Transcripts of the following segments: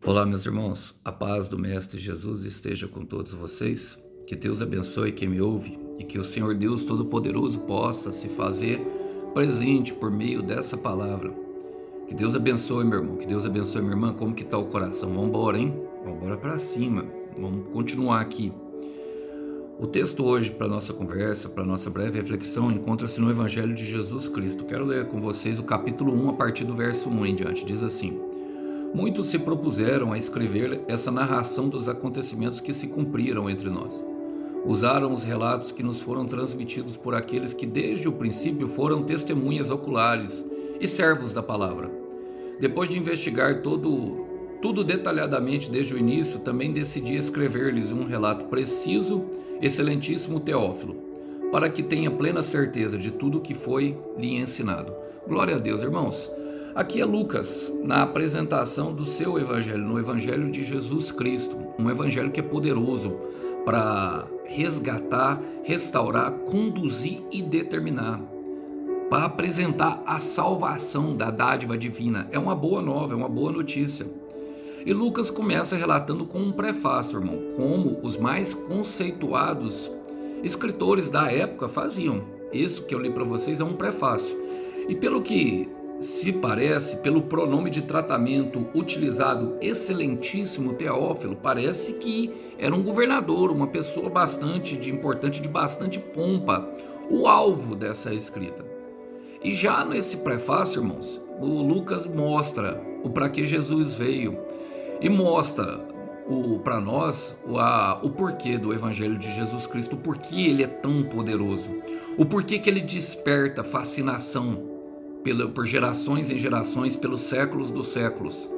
Olá, meus irmãos, a paz do Mestre Jesus esteja com todos vocês. Que Deus abençoe quem me ouve e que o Senhor Deus Todo-Poderoso possa se fazer presente por meio dessa palavra. Que Deus abençoe, meu irmão, que Deus abençoe, minha irmã. Como que tá o coração? Vamos embora, hein? Vamos embora para cima. Vamos continuar aqui. O texto hoje para nossa conversa, para nossa breve reflexão, encontra-se no Evangelho de Jesus Cristo. Quero ler com vocês o capítulo 1 a partir do verso 1 em diante. Diz assim: Muitos se propuseram a escrever essa narração dos acontecimentos que se cumpriram entre nós. Usaram os relatos que nos foram transmitidos por aqueles que desde o princípio foram testemunhas oculares e servos da palavra. Depois de investigar tudo detalhadamente desde o início, também decidi escrever-lhes um relato preciso, excelentíssimo Teófilo, para que tenha plena certeza de tudo o que foi lhe ensinado. Glória a Deus, irmãos. Aqui é Lucas, na apresentação do seu evangelho, no evangelho de Jesus Cristo, um evangelho que é poderoso para resgatar, restaurar, conduzir e determinar, para apresentar a salvação da dádiva divina. É uma boa nova, é uma boa notícia. E Lucas começa relatando com um prefácio, irmão, como os mais conceituados escritores da época faziam. Isso que eu li para vocês é um prefácio. E pelo que se parece, pelo pronome de tratamento utilizado, excelentíssimo Teófilo, parece que era um governador, uma pessoa bastante importante, de bastante pompa, o alvo dessa escrita. E já nesse prefácio, irmãos, o Lucas mostra o para que Jesus veio e mostra para nós o porquê do Evangelho de Jesus Cristo, o porquê ele é tão poderoso, o porquê que ele desperta fascinação por gerações e gerações, pelos séculos dos séculos,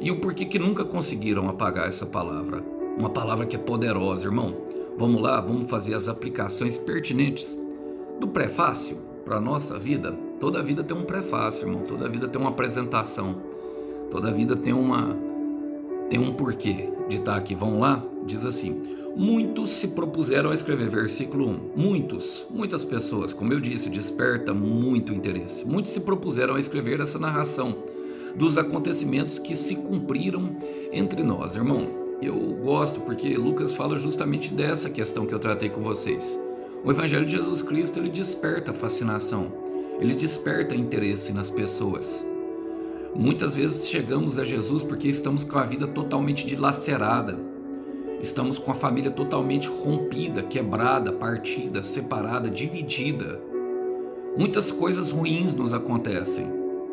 e o porquê que nunca conseguiram apagar essa palavra, uma palavra que é poderosa, irmão. Vamos lá, vamos fazer as aplicações pertinentes do prefácio para a nossa vida. Toda vida tem um prefácio, irmão, toda vida tem uma apresentação, toda vida tem um porquê de estar aqui. Vamos lá? Diz assim: muitos se propuseram a escrever, versículo 1. Muitas pessoas, como eu disse, desperta muito interesse. Muitos se propuseram a escrever essa narração dos acontecimentos que se cumpriram entre nós. Irmão, eu gosto porque Lucas fala justamente dessa questão que eu tratei com vocês. O Evangelho de Jesus Cristo, ele desperta fascinação, ele desperta interesse nas pessoas. Muitas vezes chegamos a Jesus porque estamos com a vida totalmente dilacerada, estamos com a família totalmente rompida, quebrada, partida, separada, dividida. Muitas coisas ruins nos acontecem,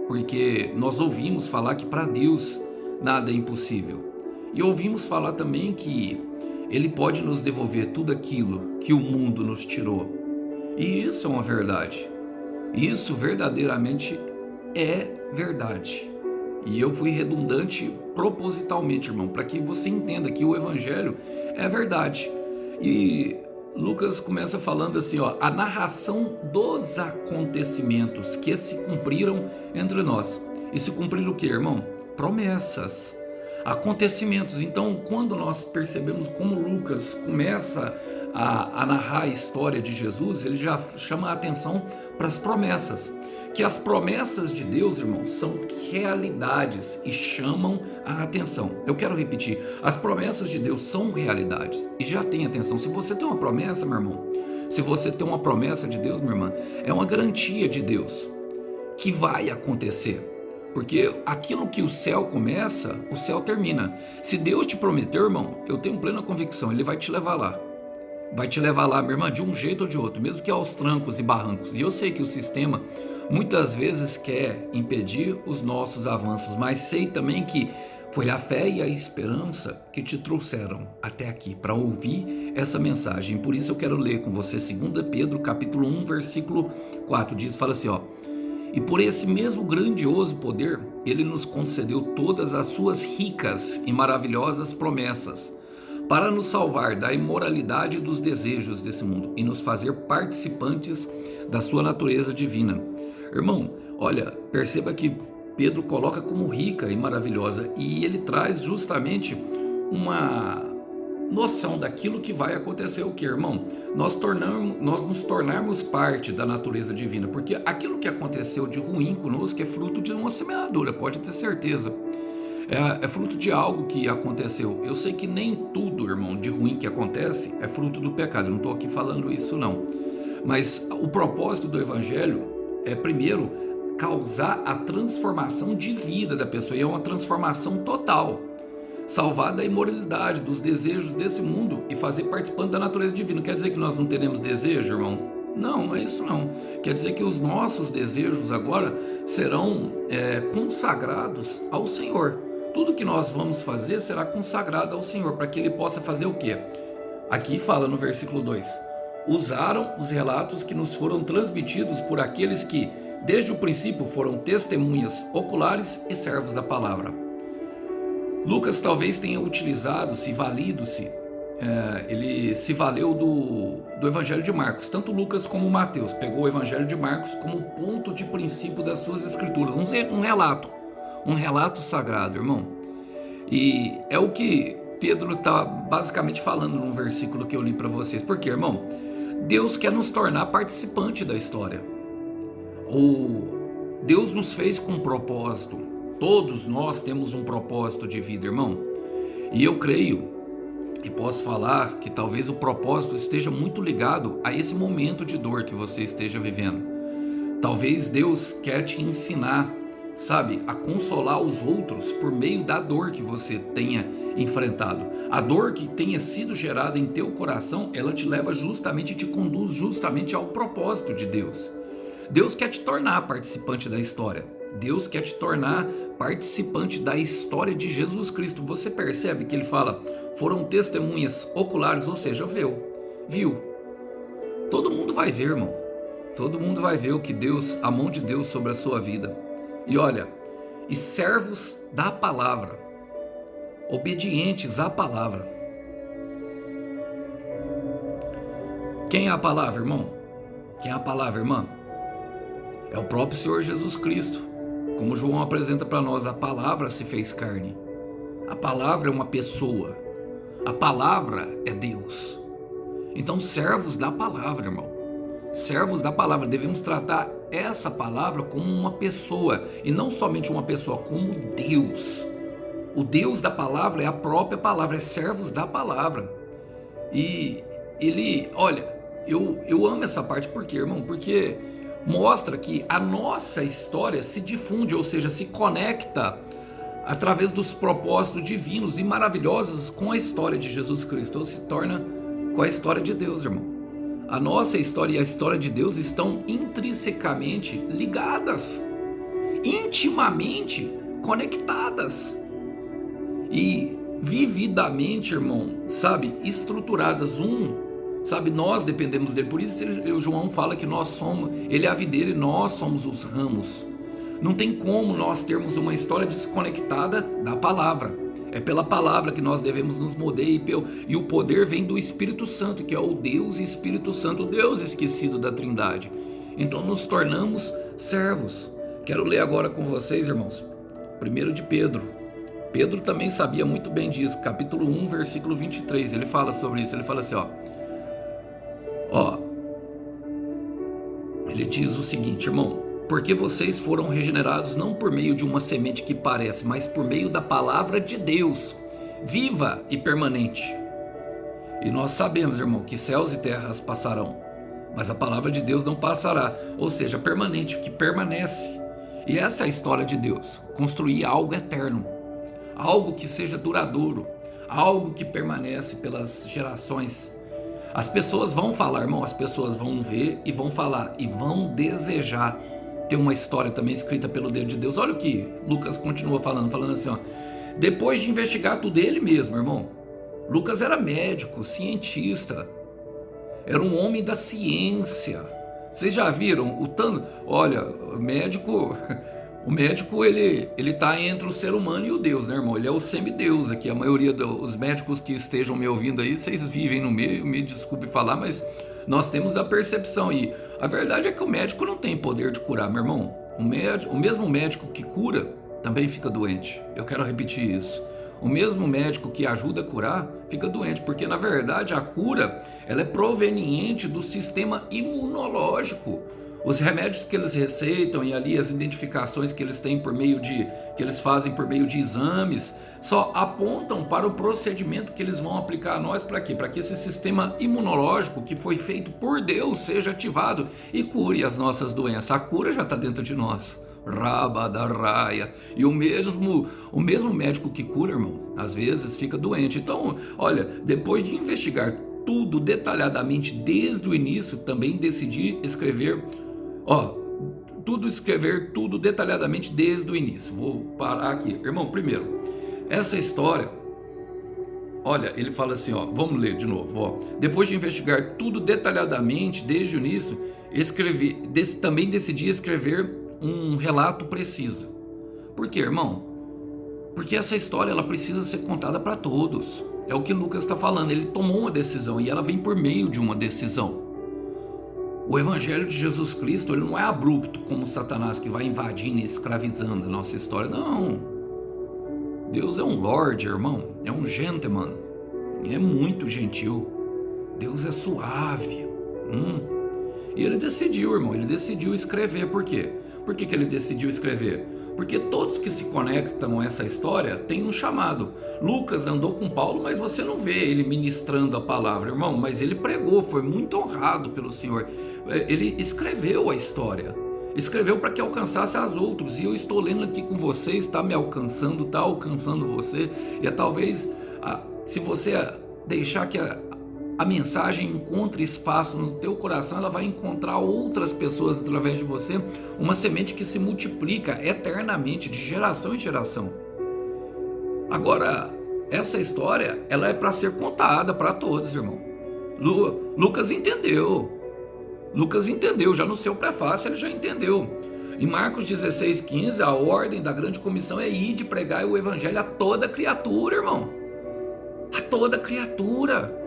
porque nós ouvimos falar que para Deus nada é impossível. E ouvimos falar também que Ele pode nos devolver tudo aquilo que o mundo nos tirou. E isso é uma verdade. Isso verdadeiramente é verdade. E eu fui redundante propositalmente, irmão, para que você entenda que o Evangelho é verdade. E Lucas começa falando assim, ó, a narração dos acontecimentos que se cumpriram entre nós. E se cumpriram o que, irmão? Promessas, acontecimentos. Então, quando nós percebemos como Lucas começa a narrar a história de Jesus, ele já chama a atenção para as promessas. Que as promessas de Deus, irmãos, são realidades e chamam a atenção. Eu quero repetir, as promessas de Deus são realidades e já tem atenção. Se você tem uma promessa, meu irmão, se você tem uma promessa de Deus, minha irmã, é uma garantia de Deus que vai acontecer. Porque aquilo que o céu começa, o céu termina. Se Deus te prometeu, irmão, eu tenho plena convicção, Ele vai te levar lá. Vai te levar lá, minha irmã, de um jeito ou de outro, mesmo que aos trancos e barrancos. E eu sei que o sistema muitas vezes quer impedir os nossos avanços, mas sei também que foi a fé e a esperança que te trouxeram até aqui para ouvir essa mensagem. Por isso eu quero ler com você 2 Pedro, capítulo 1, versículo 4. Fala assim, ó: e por esse mesmo grandioso poder, Ele nos concedeu todas as suas ricas e maravilhosas promessas, para nos salvar da imoralidade dos desejos desse mundo e nos fazer participantes da sua natureza divina. Irmão, olha, perceba que Pedro coloca como rica e maravilhosa, e ele traz justamente uma noção daquilo que vai acontecer. O que, irmão? Nós nos tornarmos parte da natureza divina, porque aquilo que aconteceu de ruim conosco é fruto de uma semeadura, pode ter certeza. É fruto de algo que aconteceu. Eu sei que nem tudo, irmão, de ruim que acontece é fruto do pecado. Eu não estou aqui falando isso, não. Mas o propósito do evangelho é, primeiro, causar a transformação de vida da pessoa. E é uma transformação total. Salvar da imoralidade, dos desejos desse mundo e fazer participante da natureza divina. Quer dizer que nós não teremos desejo, irmão? Não, não é isso não. Quer dizer que os nossos desejos agora serão consagrados ao Senhor. Tudo que nós vamos fazer será consagrado ao Senhor, para que Ele possa fazer o quê? Aqui fala no versículo 2: usaram os relatos que nos foram transmitidos por aqueles que, desde o princípio, foram testemunhas oculares e servos da palavra. Lucas talvez tenha utilizado-se, ele se valeu do Evangelho de Marcos. Tanto Lucas como Mateus pegou o Evangelho de Marcos como ponto de princípio das suas escrituras, um relato sagrado, irmão. E é o que Pedro está basicamente falando no versículo que eu li para vocês. Porque, irmão, Deus quer nos tornar participante da história. Deus nos fez com um propósito. Todos nós temos um propósito de vida, irmão. E eu creio e posso falar que talvez o propósito esteja muito ligado a esse momento de dor que você esteja vivendo. Talvez Deus quer te ensinar, sabe, a consolar os outros por meio da dor que você tenha enfrentado. A dor que tenha sido gerada em teu coração, ela te leva justamente, te conduz justamente ao propósito de Deus. Deus quer te tornar participante da história. Deus quer te tornar participante da história de Jesus Cristo. Você percebe que ele fala, foram testemunhas oculares, ou seja, viu. Todo mundo vai ver, irmão. Todo mundo vai ver o que Deus, a mão de Deus sobre a sua vida. E olha, e servos da palavra, obedientes à palavra. Quem é a palavra, irmão? Quem é a palavra, irmã? É o próprio Senhor Jesus Cristo. Como João apresenta para nós, a palavra se fez carne. A palavra é uma pessoa. A palavra é Deus. Então, servos da palavra, irmão. Servos da palavra. Devemos tratar essa palavra como uma pessoa. E não somente uma pessoa, como Deus. O Deus da palavra é a própria palavra. É servos da palavra. E ele, olha, eu amo essa parte. Por quê, irmão? Porque mostra que a nossa história se difunde, ou seja, se conecta através dos propósitos divinos e maravilhosos com a história de Jesus Cristo, ou se torna com a história de Deus, irmão. A nossa história e a história de Deus estão intrinsecamente ligadas, intimamente conectadas e vividamente, irmão, sabe, estruturadas. Sabe, nós dependemos dele, por isso o João fala que nós somos, ele é a videira e nós somos os ramos. Não tem como nós termos uma história desconectada da palavra. É pela palavra que nós devemos nos mover e o poder vem do Espírito Santo, que é o Deus e Espírito Santo, o Deus esquecido da Trindade. Então nos tornamos servos. Quero ler agora com vocês, irmãos, 1 de Pedro. Pedro também sabia muito bem disso, capítulo 1, versículo 23, ele fala sobre isso, ele fala assim, ele diz o seguinte, irmão: porque vocês foram regenerados não por meio de uma semente que parece, mas por meio da palavra de Deus, viva e permanente. E nós sabemos, irmão, que céus e terras passarão, mas a palavra de Deus não passará, ou seja, permanente, que permanece. E essa é a história de Deus, construir algo eterno, algo que seja duradouro, algo que permanece pelas gerações. As pessoas vão falar, irmão, as pessoas vão ver e vão falar e vão desejar. Tem uma história também escrita pelo dedo de Deus. Olha o que Lucas continua falando assim, depois de investigar tudo ele mesmo, irmão. Lucas era médico, cientista, era um homem da ciência. Vocês já viram o tanto? Olha, o médico ele tá entre o ser humano e o Deus, né, irmão? Ele é o semideus aqui. A maioria dos médicos que estejam me ouvindo aí, vocês vivem no meio, me desculpe falar, mas nós temos a percepção. E a verdade é que o médico não tem poder de curar, meu irmão. O mesmo médico que cura também fica doente. Eu quero repetir isso. O mesmo médico que ajuda a curar fica doente, porque na verdade a cura ela é proveniente do sistema imunológico. Os remédios que eles receitam e ali as identificações que eles têm por meio de, que eles fazem por meio de exames, só apontam para o procedimento que eles vão aplicar a nós para quê? Para que esse sistema imunológico que foi feito por Deus seja ativado e cure as nossas doenças. A cura já está dentro de nós. Rabadarraia. E o mesmo médico que cura, irmão, às vezes fica doente. Então, olha, depois de investigar tudo detalhadamente desde o início, também decidi escrever, tudo detalhadamente desde o início. Vou parar aqui. Irmão, primeiro, essa história, olha, ele fala assim, vamos ler de novo, depois de investigar tudo detalhadamente desde o início, também decidi escrever um relato preciso. Por quê, irmão? Porque essa história ela precisa ser contada para todos. É o que Lucas está falando. Ele tomou uma decisão e ela vem por meio de uma decisão. O Evangelho de Jesus Cristo ele não é abrupto como Satanás que vai invadindo e escravizando a nossa história. Não. Deus é um Lorde, irmão. É um gentleman. É muito gentil. Deus é suave. E ele decidiu, irmão. Ele decidiu escrever. Por quê? Por que ele decidiu escrever? Porque todos que se conectam a essa história têm um chamado. Lucas andou com Paulo, mas você não vê ele ministrando a palavra, irmão. Mas ele pregou, foi muito honrado pelo Senhor. Ele escreveu a história. Escreveu para que alcançasse as outros. E eu estou lendo aqui com vocês, está me alcançando, está alcançando você. E talvez, se você deixar que a mensagem encontre espaço no teu coração, ela vai encontrar outras pessoas através de você, uma semente que se multiplica eternamente, de geração em geração. Agora, essa história, ela é para ser contada para todos, irmão. Lucas entendeu, já no seu prefácio ele já entendeu. Em Marcos 16,15, a ordem da grande comissão é ir de pregar o evangelho a toda criatura, irmão. A toda criatura.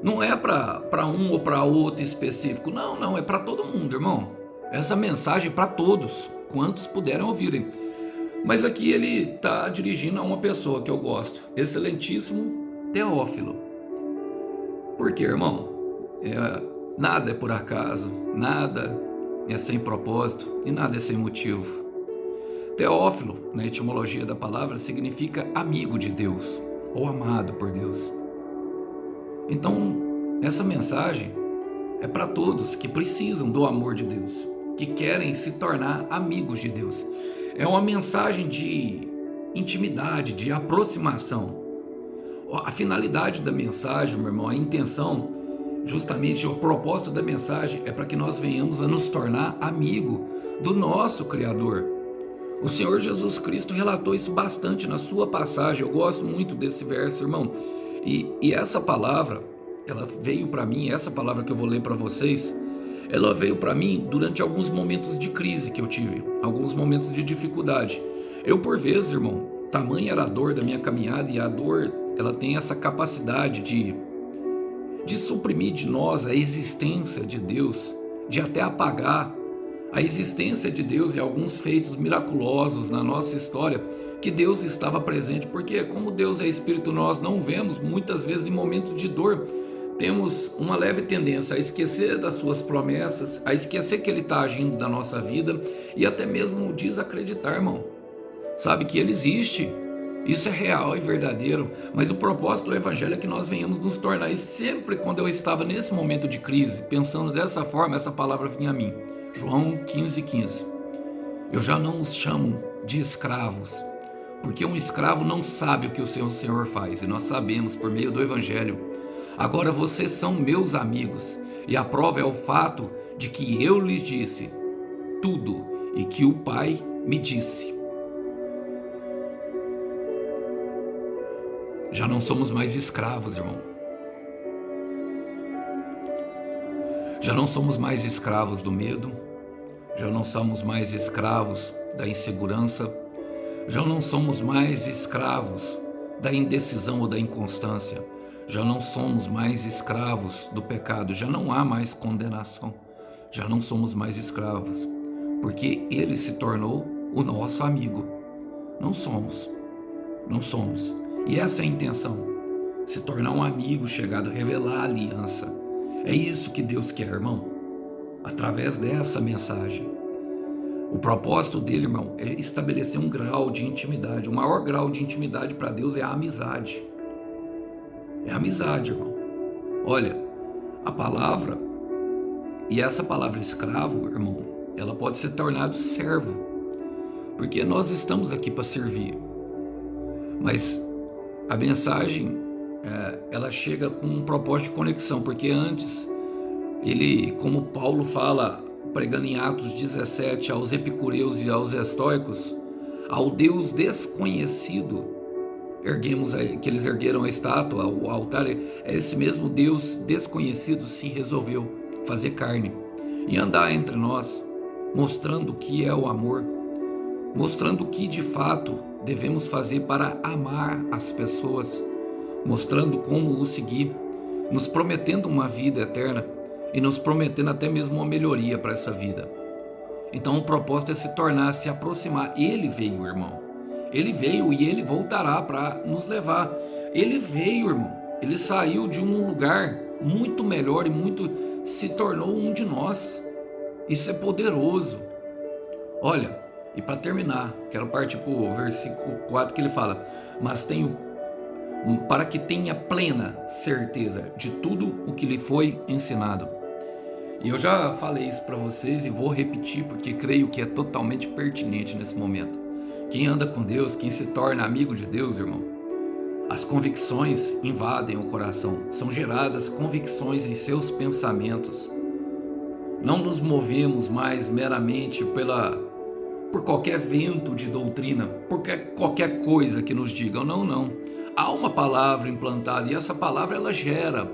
Não é para um ou para outro específico, não, é para todo mundo, irmão. Essa mensagem é para todos, quantos puderem ouvirem. Mas aqui ele está dirigindo a uma pessoa que eu gosto, excelentíssimo Teófilo. Por quê, irmão? Nada é por acaso, nada é sem propósito e nada é sem motivo. Teófilo, na etimologia da palavra, significa amigo de Deus ou amado por Deus. Então, essa mensagem é para todos que precisam do amor de Deus, que querem se tornar amigos de Deus. É uma mensagem de intimidade, de aproximação. A finalidade da mensagem, meu irmão, a intenção, justamente o propósito da mensagem é para que nós venhamos a nos tornar amigo do nosso Criador. O Senhor Jesus Cristo relatou isso bastante na sua passagem. Eu gosto muito desse verso, irmão. E essa palavra, ela veio para mim, essa palavra que eu vou ler para vocês, ela veio para mim durante alguns momentos de crise que eu tive, alguns momentos de dificuldade. Eu, por vezes, irmão, tamanha era a dor da minha caminhada, e a dor, ela tem essa capacidade de suprimir de nós a existência de Deus, de até apagar a existência de Deus e alguns feitos miraculosos na nossa história, que Deus estava presente, porque como Deus é Espírito, nós não vemos, muitas vezes em momentos de dor, temos uma leve tendência a esquecer das suas promessas, a esquecer que Ele está agindo na nossa vida e até mesmo desacreditar, irmão. Sabe que Ele existe, isso é real e verdadeiro, mas o propósito do Evangelho é que nós venhamos nos tornar, e sempre quando eu estava nesse momento de crise, pensando dessa forma, essa palavra vinha a mim, João 15,15. Eu já não os chamo de escravos, porque um escravo não sabe o que o seu Senhor faz, e nós sabemos por meio do Evangelho. Agora vocês são meus amigos, e a prova é o fato de que eu lhes disse tudo e que o Pai me disse. Já não somos mais escravos, irmão. Já não somos mais escravos do medo, já não somos mais escravos da insegurança, já não somos mais escravos da indecisão ou da inconstância, já não somos mais escravos do pecado, já não há mais condenação, já não somos mais escravos, porque Ele se tornou o nosso amigo. Não somos. E essa é a intenção, se tornar um amigo chegado, revelar a aliança. É isso que Deus quer, irmão. através dessa mensagem. O propósito dele, irmão, é estabelecer um grau de intimidade. O maior grau de intimidade para Deus é a amizade. É a amizade, irmão. Olha, a palavra, e essa palavra escravo, irmão, ela pode ser tornado servo, porque nós estamos aqui para servir. Mas a mensagem, ela chega com um propósito de conexão, porque antes, ele, como Paulo fala, pregando em Atos 17, aos epicureus e aos estoicos, ao Deus desconhecido, que eles ergueram a estátua, o altar, esse mesmo Deus desconhecido se resolveu fazer carne e andar entre nós, mostrando o que é o amor, mostrando o que de fato devemos fazer para amar as pessoas, mostrando como o seguir, nos prometendo uma vida eterna e nos prometendo até mesmo uma melhoria para essa vida. Então o propósito é se tornar, se aproximar. Ele veio, irmão. Ele veio e ele voltará para nos levar. Ele veio, irmão. Ele saiu de um lugar muito melhor e se tornou um de nós. Isso é poderoso. Olha, e para terminar, quero partir para o versículo 4 que ele fala: mas para que tenha plena certeza de tudo o que lhe foi ensinado. E eu já falei isso para vocês e vou repetir porque creio que é totalmente pertinente nesse momento. Quem anda com Deus, quem se torna amigo de Deus, irmão, as convicções invadem o coração, são geradas convicções em seus pensamentos. Não nos movemos mais meramente por qualquer vento de doutrina, por qualquer coisa que nos digam. Não. Há uma palavra implantada e essa palavra ela gera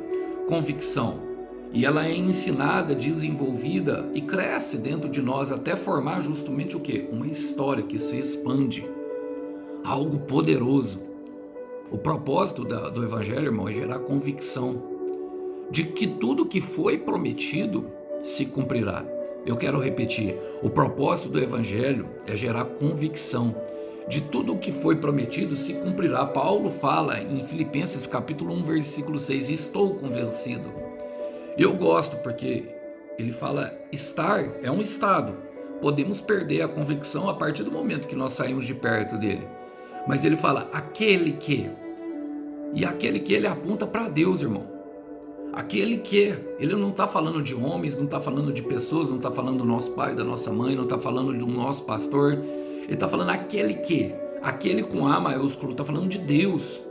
convicção. E ela é ensinada, desenvolvida e cresce dentro de nós até formar justamente o quê? Uma história que se expande. Algo poderoso. O propósito do Evangelho, irmão, é gerar convicção de que tudo que foi prometido se cumprirá. Eu quero repetir, o propósito do Evangelho é gerar convicção de tudo o que foi prometido se cumprirá. Paulo fala em Filipenses capítulo 1, versículo 6, estou convencido. Eu gosto porque ele fala estar é um estado. Podemos perder a convicção a partir do momento que nós saímos de perto dele. Mas ele fala aquele que. E aquele que ele aponta para Deus, irmão. Aquele que. Ele não está falando de homens, não está falando de pessoas, não está falando do nosso pai, da nossa mãe, não está falando do nosso pastor. Ele está falando aquele que. Aquele com A maiúsculo, está falando de Deus.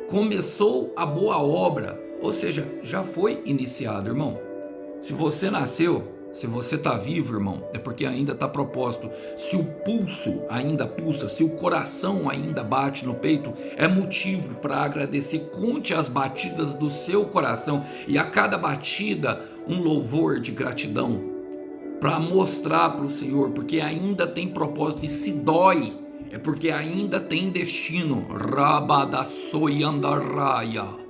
Começou a boa obra. Ou seja, já foi iniciado, irmão. Se você nasceu, se você está vivo, irmão, é porque ainda está propósito. Se o pulso ainda pulsa, se o coração ainda bate no peito, é motivo para agradecer. Conte as batidas do seu coração e a cada batida um louvor de gratidão para mostrar para o Senhor, porque ainda tem propósito. E se dói, é porque ainda tem destino. Rabadasoyandaraya.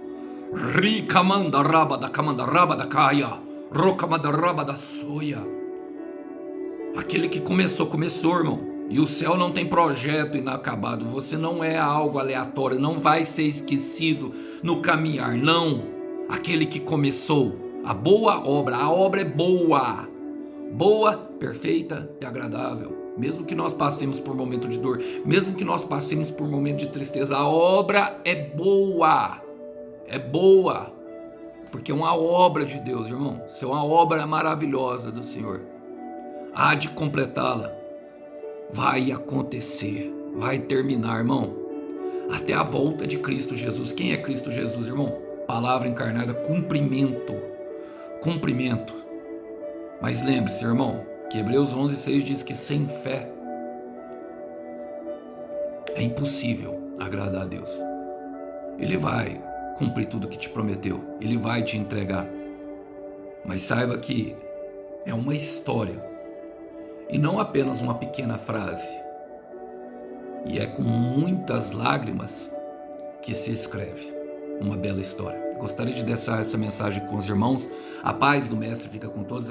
Rikamanda rabada kamanda rabada kaya, rokamanda rabada soia. Aquele que começou, irmão. E o céu não tem projeto inacabado. Você não é algo aleatório, não vai ser esquecido no caminhar, não. Aquele que começou a boa obra, a obra é boa. Boa, perfeita e agradável. Mesmo que nós passemos por um momento de dor, mesmo que nós passemos por um momento de tristeza, a obra é boa. É boa, porque é uma obra de Deus, irmão. Isso é uma obra maravilhosa do Senhor. Há de completá-la. Vai acontecer, vai terminar, irmão. Até a volta de Cristo Jesus. Quem é Cristo Jesus, irmão? Palavra encarnada, cumprimento. Mas lembre-se, irmão, que Hebreus 11:6 diz que sem fé é impossível agradar a Deus. Ele vai cumprir tudo que te prometeu, ele vai te entregar, mas saiba que é uma história e não apenas uma pequena frase, e é com muitas lágrimas que se escreve uma bela história. Gostaria de deixar essa mensagem com os irmãos. A paz do Mestre fica com todos.